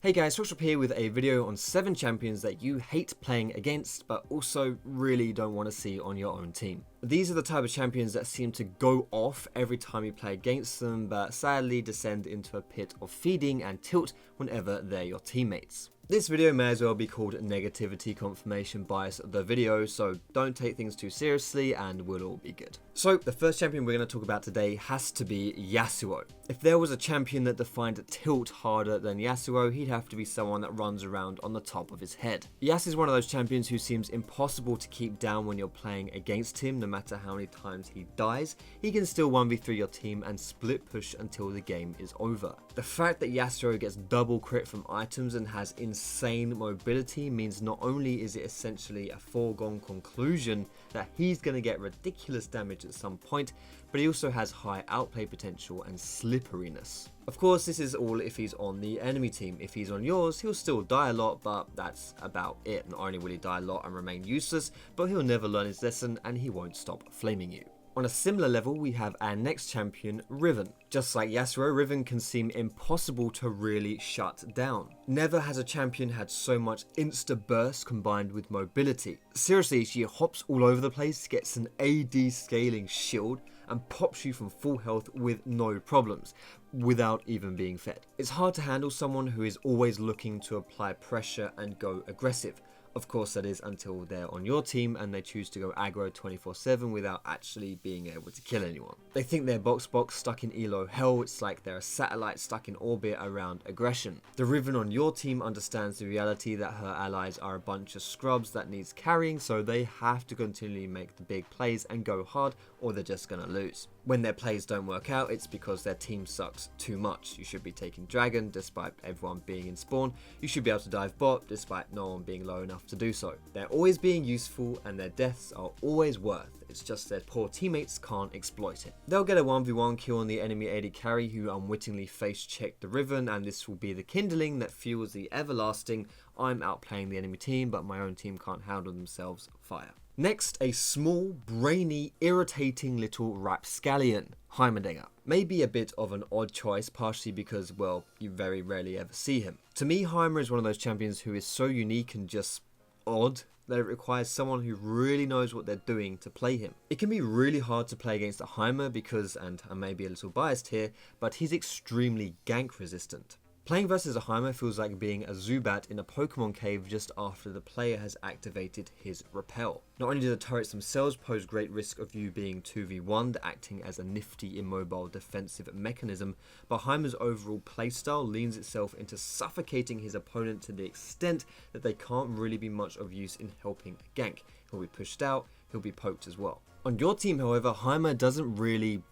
Hey guys, Foxdrop here with a video on 7 champions that you hate playing against but also really don't want to see on your own team. These are the type of champions that seem to go off every time you play against them but sadly descend into a pit of feeding and tilt whenever they're your teammates. This video may as well be called negativity confirmation bias of the video, so don't take things too seriously and we'll all be good. So the first champion we're going to talk about today has to be Yasuo. If there was a champion that defined tilt harder than Yasuo, he'd have to be someone that runs around on the top of his head. Yasuo is one of those champions who seems impossible to keep down when you're playing against him. No matter how many times he dies, he can still 1v3 your team and split push until the game is over. The fact that Yasuo gets double crit from items and has insane mobility means not only is it essentially a foregone conclusion that he's going to get ridiculous damage at some point, but he also has high outplay potential and slipperiness. Of course, this is all if he's on the enemy team. If he's on yours, he'll still die a lot, but that's about it. Not only will he die a lot and remain useless, but he'll never learn his lesson and he won't stop flaming you. On a similar level, we have our next champion, Riven. Just like Yasuo, Riven can seem impossible to really shut down. Never has a champion had so much insta-burst combined with mobility. Seriously, she hops all over the place, gets an AD scaling shield, and pops you from full health with no problems, without even being fed. It's hard to handle someone who is always looking to apply pressure and go aggressive. Of course, that is until they're on your team and they choose to go aggro 24/7 without actually being able to kill anyone. They think they're box stuck in elo hell. It's like they're a satellite stuck in orbit around aggression. The Riven on your team understands the reality that her allies are a bunch of scrubs that needs carrying, so they have to continually make the big plays and go hard or they're just gonna lose. When their plays don't work out, it's because their team sucks too much. You should be taking Dragon despite everyone being in spawn. You should be able to dive bot despite no one being low enough to do so. They're always being useful and their deaths are always worth. It's just their poor teammates can't exploit it. They'll get a 1v1 kill on the enemy AD carry who unwittingly face check the Riven, and this will be the kindling that fuels the everlasting "I'm outplaying the enemy team but my own team can't handle themselves" fire. Next, a small, brainy, irritating little rapscallion, Heimerdinger. Maybe a bit of an odd choice, partially because, well, you very rarely ever see him. To me, Heimer is one of those champions who is so unique and just odd that it requires someone who really knows what they're doing to play him. It can be really hard to play against a Heimer because, and I may be a little biased here, but he's extremely gank resistant. Playing versus a Heimer feels like being a Zubat in a Pokemon cave just after the player has activated his repel. Not only do the turrets themselves pose great risk of you being 2v1'd, acting as a nifty immobile defensive mechanism, but Heimer's overall playstyle leans itself into suffocating his opponent to the extent that they can't really be much of use in helping a gank. He'll be pushed out, he'll be poked as well. On your team, however, Heimer doesn't really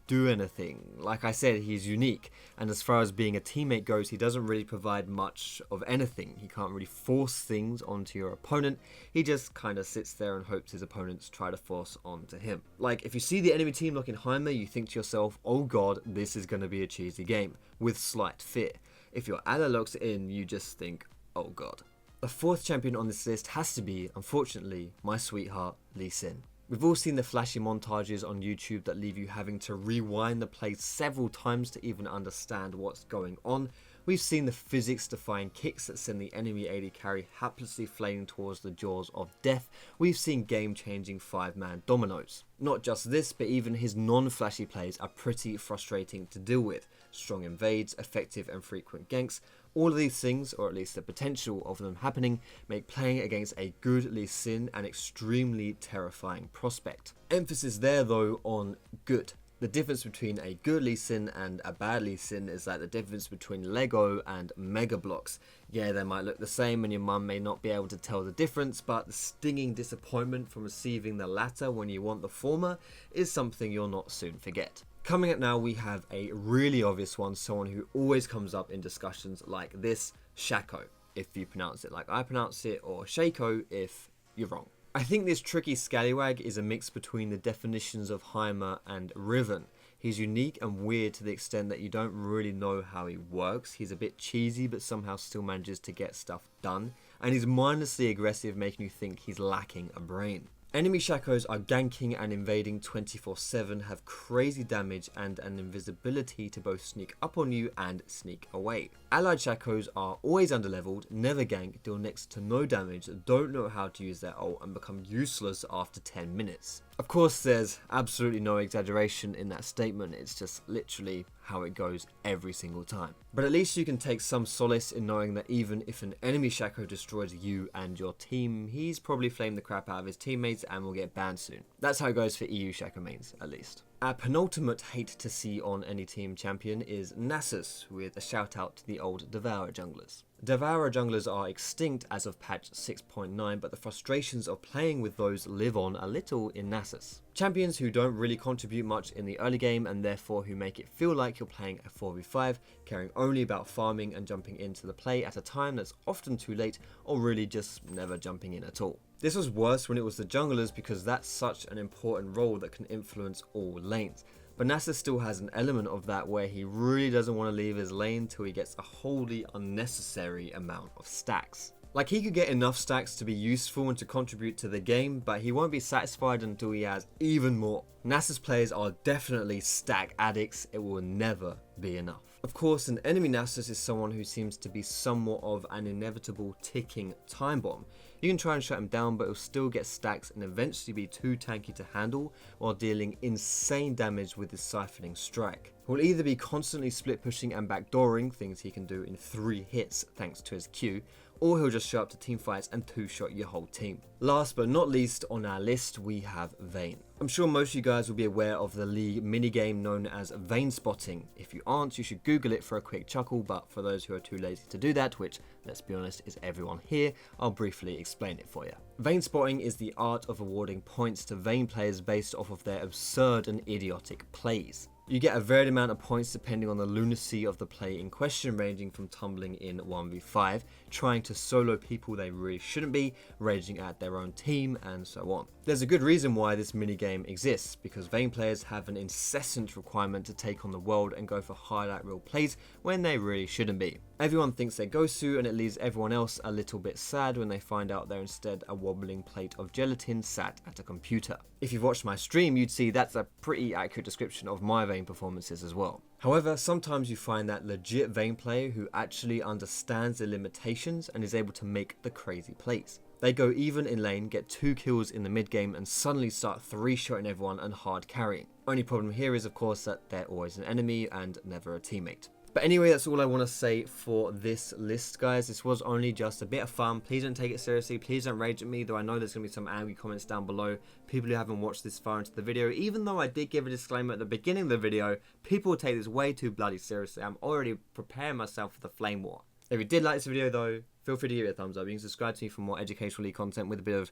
do anything. Like I said, he's unique, and as far as being a teammate goes, he doesn't really provide much of anything. He can't really force things onto your opponent. He just kind of sits there and hopes his opponents try to force onto him. Like, if you see the enemy team looking Heimer, you think to yourself, oh god, this is going to be a cheesy game, with slight fear. If your ally locks it in, you just think, oh god. The fourth champion on this list has to be, unfortunately, my sweetheart, Lee Sin. We've all seen the flashy montages on YouTube that leave you having to rewind the play several times to even understand what's going on. We've seen the physics-defying kicks that send the enemy AD carry haplessly flaming towards the jaws of death. We've seen game-changing 5-man dominoes. Not just this, but even his non-flashy plays are pretty frustrating to deal with. Strong invades, effective and frequent ganks. All of these things, or at least the potential of them happening, make playing against a good Lee Sin an extremely terrifying prospect. Emphasis there though on good. The difference between a good Lee Sin and a bad Lee Sin is like the difference between Lego and Mega Bloks. Yeah, they might look the same and your mum may not be able to tell the difference, but the stinging disappointment from receiving the latter when you want the former is something you'll not soon forget. Coming up now, we have a really obvious one, someone who always comes up in discussions like this, Shaco, if you pronounce it like I pronounce it, or Shaco if you're wrong. I think this tricky scallywag is a mix between the definitions of Heimer and Riven. He's unique and weird to the extent that you don't really know how he works. He's a bit cheesy but somehow still manages to get stuff done. And he's mindlessly aggressive, making you think he's lacking a brain. Enemy Shacos are ganking and invading 24/7, have crazy damage and an invisibility to both sneak up on you and sneak away. Allied Shacos are always underleveled, never gank, deal next to no damage, don't know how to use their ult and become useless after 10 minutes. Of course, there's absolutely no exaggeration in that statement, it's just literally how it goes every single time. But at least you can take some solace in knowing that even if an enemy Shaco destroys you and your team, he's probably flamed the crap out of his teammates and will get banned soon. That's how it goes for EU Shaco mains, at least. Our penultimate hate to see on any team champion is Nasus, with a shout out to the old Devourer junglers. Devourer junglers are extinct as of patch 6.9, but the frustrations of playing with those live on a little in Nasus. Champions who don't really contribute much in the early game and therefore who make it feel like you're playing a 4v5, caring only about farming and jumping into the play at a time that's often too late or really just never jumping in at all. This was worse when it was the junglers because that's such an important role that can influence all lanes. But Nasus still has an element of that where he really doesn't want to leave his lane till he gets a wholly unnecessary amount of stacks. Like, he could get enough stacks to be useful and to contribute to the game, but he won't be satisfied until he has even more. Nasus players are definitely stack addicts, it will never be enough. Of course, an enemy Nasus is someone who seems to be somewhat of an inevitable ticking time bomb. You can try and shut him down, but he'll still get stacks and eventually be too tanky to handle while dealing insane damage with his siphoning strike. He'll either be constantly split pushing and backdooring, things he can do in 3 hits thanks to his Q, or he'll just show up to team fights and 2-shot your whole team. Last but not least on our list, we have Vayne. I'm sure most of you guys will be aware of the league minigame known as Vayne spotting. If you aren't, you should Google it for a quick chuckle, but for those who are too lazy to do that, which, let's be honest, is everyone here, I'll briefly explain it for you. Vayne spotting is the art of awarding points to Vayne players based off of their absurd and idiotic plays. You get a varied amount of points depending on the lunacy of the play in question, ranging from tumbling in 1v5, trying to solo people they really shouldn't be, raging at their own team, and so on. There's a good reason why this minigame exists, because Vayne players have an incessant requirement to take on the world and go for highlight reel plays when they really shouldn't be. Everyone thinks they're Gosu, and it leaves everyone else a little bit sad when they find out they're instead a wobbling plate of gelatin sat at a computer. If you've watched my stream, you'd see that's a pretty accurate description of my Vayne performances as well. However, sometimes you find that legit Vayne player who actually understands the limitations and is able to make the crazy plays. They go even in lane, get 2 kills in the mid game and suddenly start 3-shotting everyone and hard carrying. Only problem here is of course that they're always an enemy and never a teammate. But anyway, that's all I want to say for this list, guys. This was only just a bit of fun. Please don't take it seriously. Please don't rage at me, though I know there's going to be some angry comments down below. People who haven't watched this far into the video, even though I did give a disclaimer at the beginning of the video, people will take this way too bloody seriously. I'm already preparing myself for the flame war. If you did like this video, though, feel free to give it a thumbs up. You can subscribe to me for more educational league content with a bit of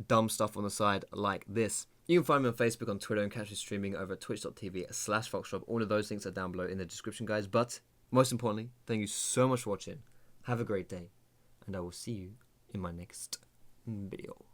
dumb stuff on the side like this. You can find me on Facebook, on Twitter, and catch me streaming over at twitch.tv/Foxdrop. All of those links are down below in the description, guys. But most importantly, thank you so much for watching. Have a great day, and I will see you in my next video.